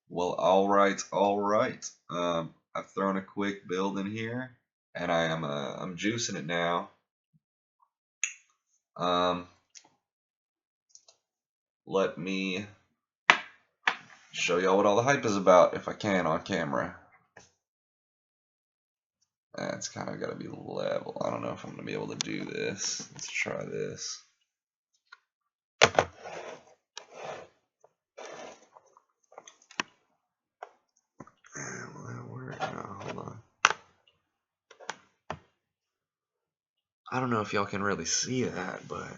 Well, all right, all right. I've thrown a quick build in here, and I'm juicing it now. Um, Let me show y'all what all the hype is about, if I can, on camera. It's kind of got to be level. I don't know if I'm gonna be able to do this. Let's try this. Will that work? No, hold on. I don't know if y'all can really see that, but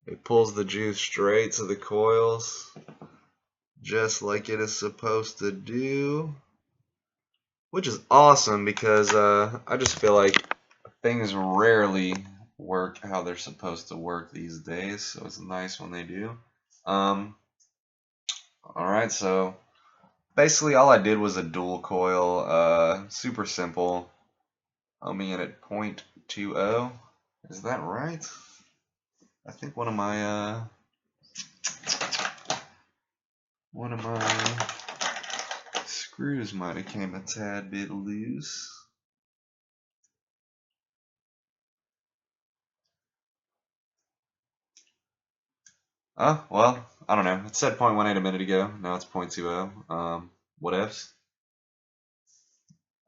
it pulls the juice straight to the coils, just like it is supposed to do. Which is awesome because I just feel like things rarely work how they're supposed to work these days, so it's nice when they do. Alright, so basically all I did was a dual coil, super simple. Homing in at 0.20. Is that right? I think one of my screws might have came a tad bit loose. Oh, well, I don't know. It said 0.18 a minute ago. Now it's 0.20. What ifs?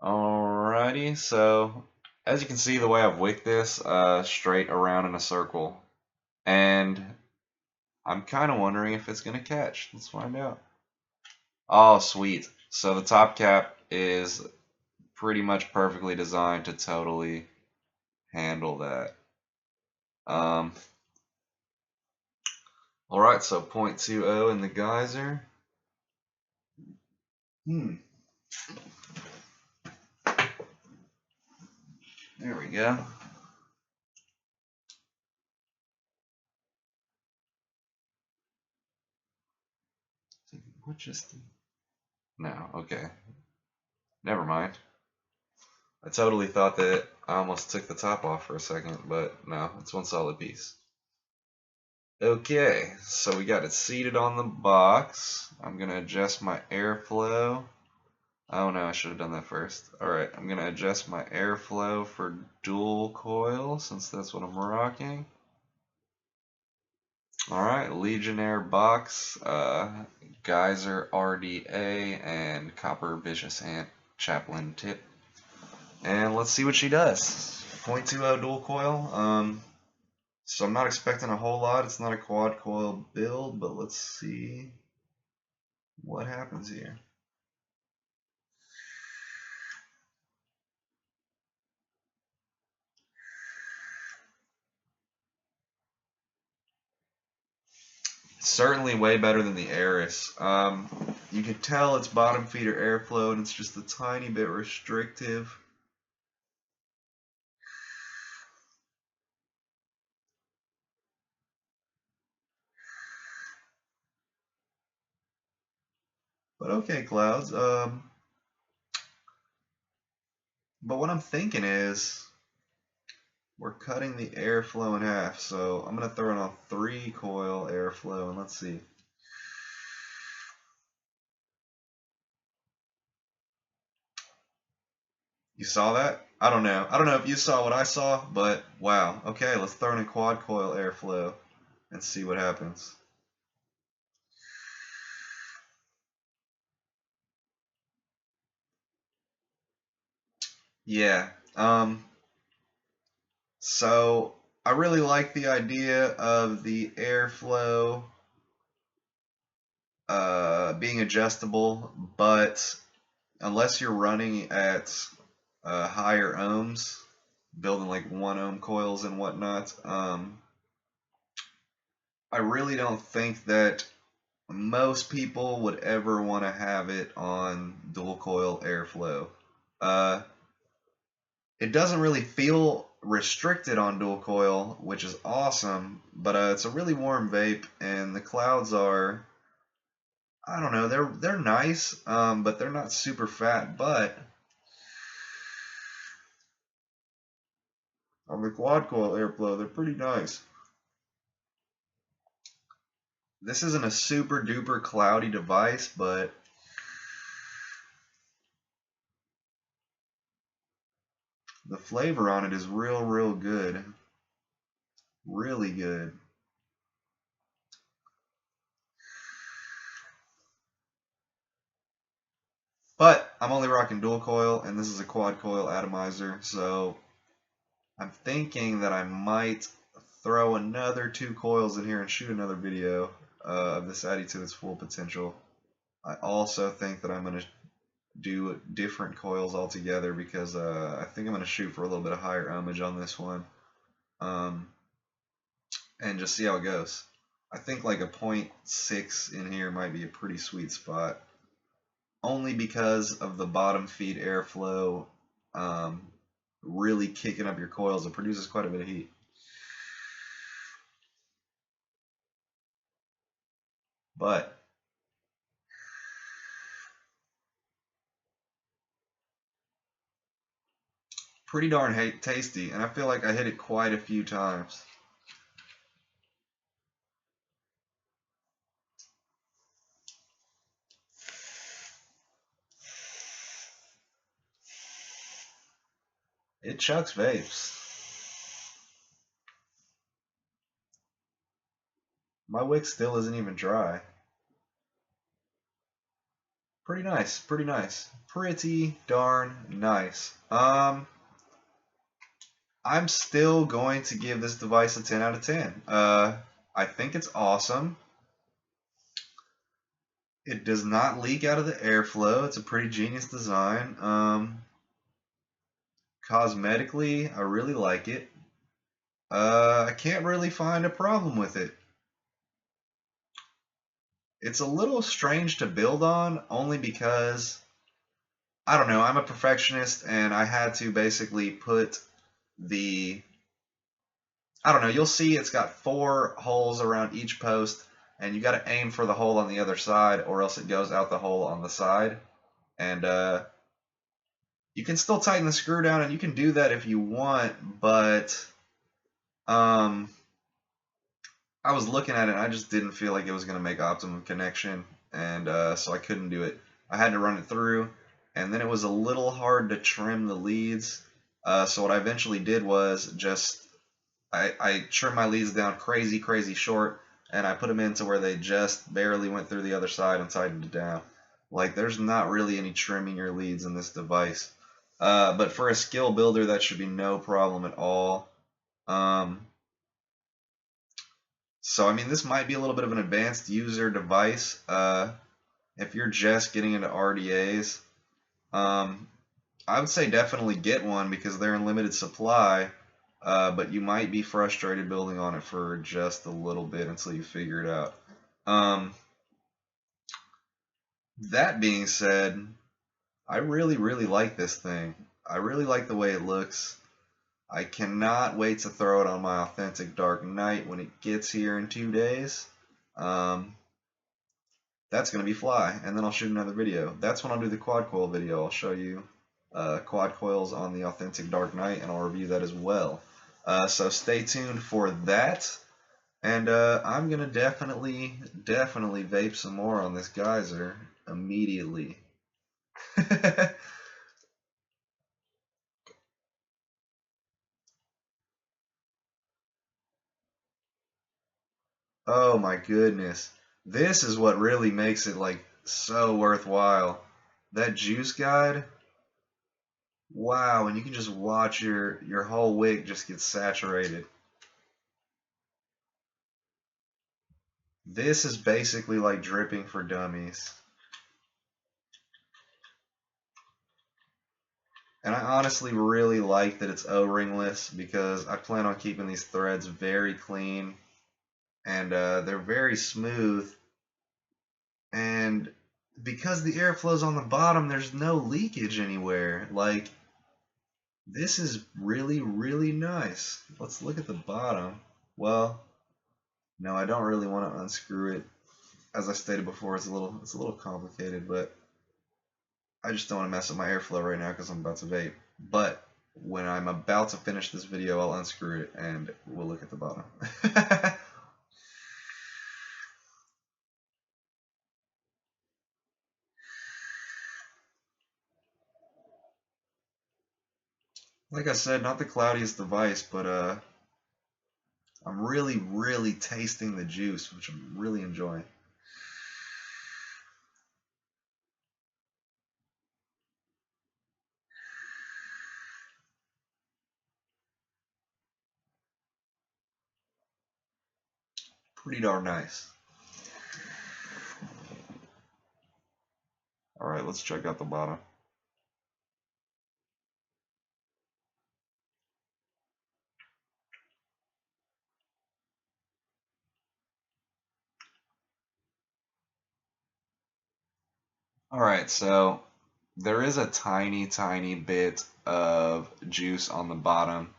Alrighty, so as you can see, the way I've wicked this, straight around in a circle. And I'm kind of wondering if it's going to catch. Let's find out. Oh, sweet. So the top cap is pretty much perfectly designed to totally handle that. Alright, so 0.20 in the geyser. There we go. What just... No, okay. Never mind. I totally thought that I almost took the top off for a second, but no, it's one solid piece. Okay, so we got it seated on the box. I'm going to adjust my airflow. Oh no, I should have done that first. Alright, I'm going to adjust my airflow for dual coil, since that's what I'm rocking. Alright, Legionnaire box, Geyser RDA, and Copper Vicious Ant Chaplain tip. And let's see what she does. 0.20 dual coil. So I'm not expecting a whole lot. It's not a quad coil build, but let's see what happens here. Certainly way better than the Eris. You can tell it's bottom feeder airflow and it's just a tiny bit restrictive. But okay, Clouds. But what I'm thinking is we're cutting the airflow in half. So I'm going to throw in a 3 coil airflow and let's see. You saw that? I don't know. I don't know if you saw what I saw, but wow. Okay, let's throw in a quad coil airflow and see what happens. Yeah. So I really like the idea of the airflow being adjustable, but unless you're running at higher ohms, building like 1 ohm coils and whatnot, I really don't think that most people would ever want to have it on dual coil airflow. It doesn't really feel restricted on dual coil, which is awesome, but it's a really warm vape, and the clouds are I don't know, they're nice, but they're not super fat. But on the quad coil airflow, they're pretty nice. This isn't a super duper cloudy device, but the flavor on it is real good. Really good. But I'm only rocking dual coil, and this is a quad coil atomizer, so I'm thinking that I might throw another 2 coils in here and shoot another video of this Addy to its full potential. I also think that I'm going to do different coils altogether because I think I'm going to shoot for a little bit of higher ohmage on this one, and just see how it goes. I think like a 0.6 in here might be a pretty sweet spot, only because of the bottom feed airflow really kicking up your coils. It produces quite a bit of heat. But pretty darn tasty, and I feel like I hit it quite a few times. It chucks vapes. My wick still isn't even dry. Pretty nice, pretty nice. Pretty darn nice. I'm still going to give this device a 10 out of 10. I think it's awesome. It does not leak out of the airflow. It's a pretty genius design. Cosmetically, I really like it. I can't really find a problem with it. It's a little strange to build on, only because, I don't know, I'm a perfectionist and I had to basically put I don't know, you'll see it's got 4 holes around each post, and you got to aim for the hole on the other side, or else it goes out the hole on the side. And you can still tighten the screw down, and you can do that if you want, but I was looking at it, and I just didn't feel like it was going to make optimum connection, and so I couldn't do it. I had to run it through, and then it was a little hard to trim the leads. So what I eventually did was just I trimmed my leads down crazy short, and I put them into where they just barely went through the other side and tightened it down. Like, there's not really any trimming your leads in this device. But for a skill builder, that should be no problem at all. So, I mean, this might be a little bit of an advanced user device. If you're just getting into RDAs, I would say definitely get one because they're in limited supply. But you might be frustrated building on it for just a little bit until you figure it out. That being said, I really like this thing. I really like the way it looks. I cannot wait to throw it on my authentic Dark Knight when it gets here in 2 days. That's going to be fly, and then I'll shoot another video. That's when I'll do the quad coil video. I'll show you quad coils on the authentic Dark Knight, and I'll review that as well. So stay tuned for that. And I'm going to definitely vape some more on this Geyser immediately. Oh my goodness. This is what really makes it like so worthwhile. That juice guide, wow, and you can just watch your whole wick just get saturated. This is basically like dripping for dummies. And I honestly really like that it's O-ringless because I plan on keeping these threads very clean, and they're very smooth. And because the airflow's on the bottom, there's no leakage anywhere. Like, this is really nice. Let's look at the bottom. Well, no, I don't really want to unscrew it. as I stated before, it's a little complicated, but I just don't want to mess up my airflow right now because I'm about to vape. But when I'm about to finish this video, I'll unscrew it and we'll look at the bottom. Like I said, not the cloudiest device, but I'm really tasting the juice, which I'm really enjoying. Pretty darn nice. Alright, let's check out the bottom. Alright, so there is a tiny bit of juice on the bottom,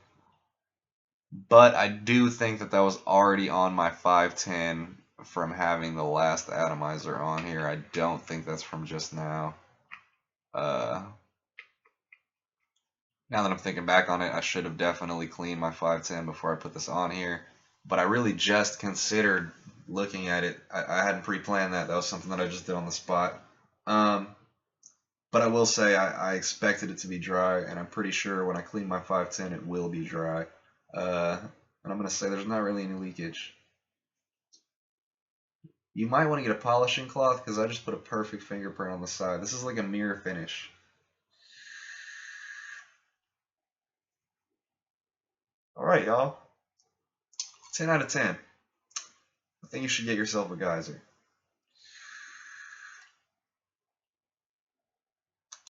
but I do think that was already on my 510 from having the last atomizer on here. I don't think that's from just now. Now that I'm thinking back on it, I should have definitely cleaned my 510 before I put this on here, but I really just considered looking at it. I hadn't pre-planned that. That was something that I just did on the spot. But I will say I expected it to be dry, and I'm pretty sure when I clean my 510 it will be dry. And I'm going to say there's not really any leakage. You might want to get a polishing cloth because I just put a perfect fingerprint on the side. This is like a mirror finish. Alright, y'all. 10 out of 10. I think you should get yourself a Geyser.